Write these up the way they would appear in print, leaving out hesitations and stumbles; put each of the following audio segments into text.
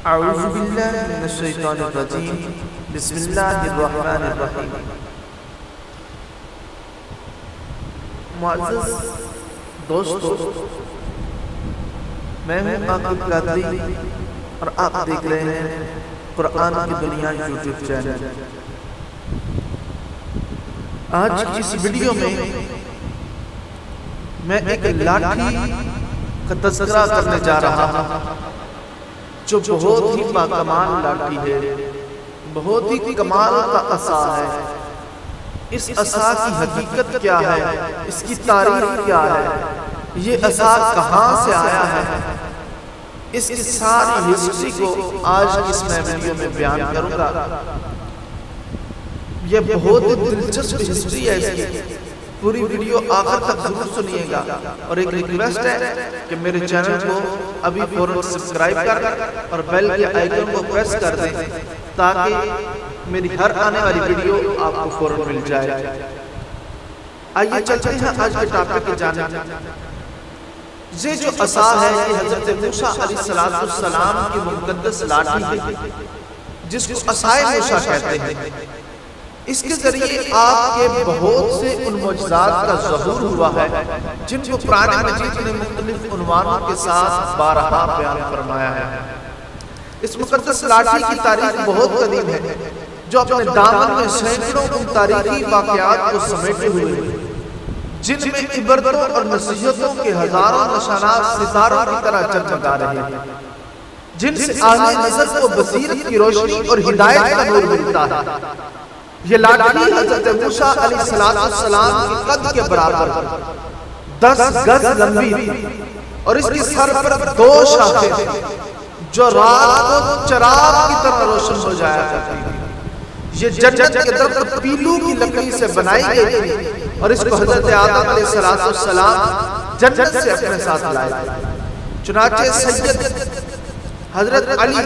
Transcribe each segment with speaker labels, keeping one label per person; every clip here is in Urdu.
Speaker 1: اعوذ باللہ من الشیطان الرجیم بسم اللہ الرحمن الرحیم۔ معزز دوستو، میں ہوں عاقب قادری اور آپ دیکھ رہے ہیں قرآن کی دنیا یوٹیوب چینل۔ آج کی اس ویڈیو میں ایک لاٹھی کا تذکرہ کرنے جا رہا ہوں جو بہت ہی باکمال لاٹھی ہے، بہت ہی کمال کا عصا ہے۔ اس عصا کی حقیقت کیا ہے، اس کی تاریخ کیا ہے، یہ عصا کہاں سے آیا ہے، اس کی ساری ہسٹری کو آج اس میں ویڈیو میں بیان کروں گا۔ یہ بہت دلچسپ ہسٹری ہے، اس کی پوری ویڈیو آخر تک ضرور سنیے گا۔ اور ایک ریکویسٹ ہے کہ میرے چینل کو ابھی فوراً سبسکرائب کر اور بیل کے آئیکن کو پریس کر دیں تاکہ میری ہر آنے والی ویڈیو آپ کو فوراً مل جائے۔ آئیے چلتے ہیں آج کے ٹاپک کی جانب۔ یہ جو عصا ہے یہ حضرت موسیٰ علیہ السلام کی مقدس لاٹھی ہے جس کو عصائے موسیٰ کہتے ہیں۔ اس کے ذریعے آپ کے بہت سے ان معجزات کا ظہور ہوا ہے جن کو قرآن مجید نے مختلف عنوانوں کے ساتھ بارہا بیان فرمایا ہے۔ اس مقدس لاٹھی کی تاریخ بہت قدیم ہے جو اپنے دامن میں سینکڑوں ان تاریخی واقعات کو سمیٹے ہوئے ہیں جن میں عبرتوں اور نصیحتوں کے ہزاروں نشانات ستاروں کی طرح جگمگا رہے ہیں، جن سے اہل نظر کو بصیرت کی روشنی اور ہدایت کا نور ملتا ہے۔ یہ لاٹھی حضرت موسیٰ علیہ السلام کی قد کے برابر 10 گز لمبی تھی اور اس کی سر پر 2 شاخیں تھیں جو رات کو چراغ کی طرح روشن ہو جایا کرتی تھی۔ یہ جنت کے درخت پیلو کی لکڑی سے بنائی گئی تھی اور اس کو حضرت آدم علیہ السلام جنت سے اپنے ساتھ لائے۔ چنانچہ سید حضرت علی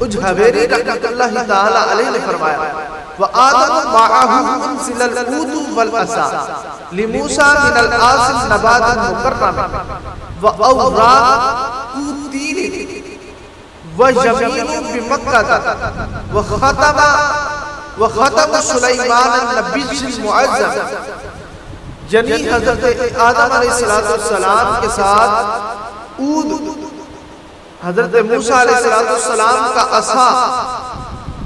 Speaker 1: اجہویری رحمۃ اللہ تعالی علیہ نے فرمایا وَآدَمُ مَعَهُ أُنزِلَ الْعُودُ وَالْعَصَا لِمُوسَى مِنَ الْآصِ النَّبَاتِ الْمُكَرَّمِ وَأَوْرَاقُ الطِّينِ وَيَمِينُ بِمَكَّةَ وَخَتَمُ سُلَيْمَانَ النَّبِيِّ الْمُعَظَّمِ، یعنی حضرت آدم علیہ السلام کے ساتھ عود حضرت موسیٰ علیہ السلام کا عصا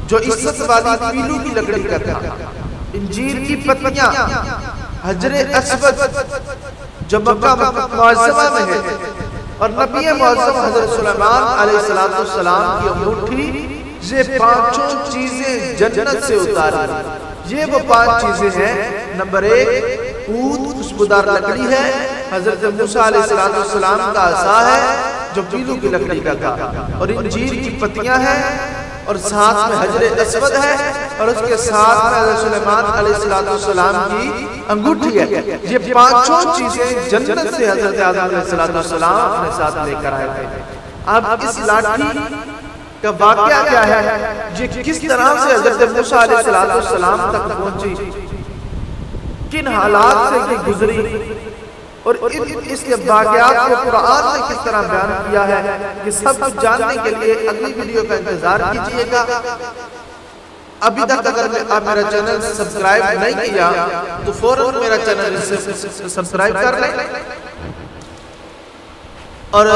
Speaker 1: جو عزت والی پیلو کی لکڑی کا تھا، انجیر کی پتیاں، حجر اسود جو مکہ معظمہ میں ہے، اور نبی معظم حضرت سلیمان علیہ السلام کی انگوٹھی، یہ 5 چیزیں جنت سے اتاری۔ یہ وہ 5 چیزیں ہیں۔ نمبر 1 عود خوشبودار لکڑی ہے، حضرت موسیٰ علیہ السلام کا عصا ہے جو پیلو کی لکڑی کا تھا، اور انجیر کی پتیاں ہیں، اور ساتھ میں حجر اسود ہے، اور اس کے ساتھ میں حضرت سلیمان علیہ السلام کی انگوٹھی ہے۔ یہ 5 چیزیں جنت سے حضرت آدم علیہ السلام اپنے ساتھ لے کر آئے تھے۔ اب اس لاٹھی کا واقعہ کیا ہے، یہ کس طرح سے حضرت موسیٰ علیہ السلام تک پہنچی، کن حالات سے یہ گزری، اور اس کے واقعات کو قرآن نے کس طرح بیان کیا ہے، یہ سب کچھ جاننے کے لیے اگلی ویڈیو کا انتظار کیجئے گا۔ ابھی تک اگر آپ میرا چینل سبسکرائب نہیں کیا تو فوراً میرا چینل سبسکرائب کر لیں اور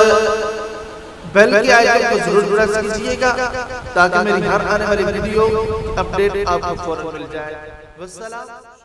Speaker 1: بیل کی آئیکن کو ضرور پریس کیجئے گا تاکہ میری ہر آنے والی ویڈیو اپڈیٹ آپ کو فوراً مل جائے۔ والسلام۔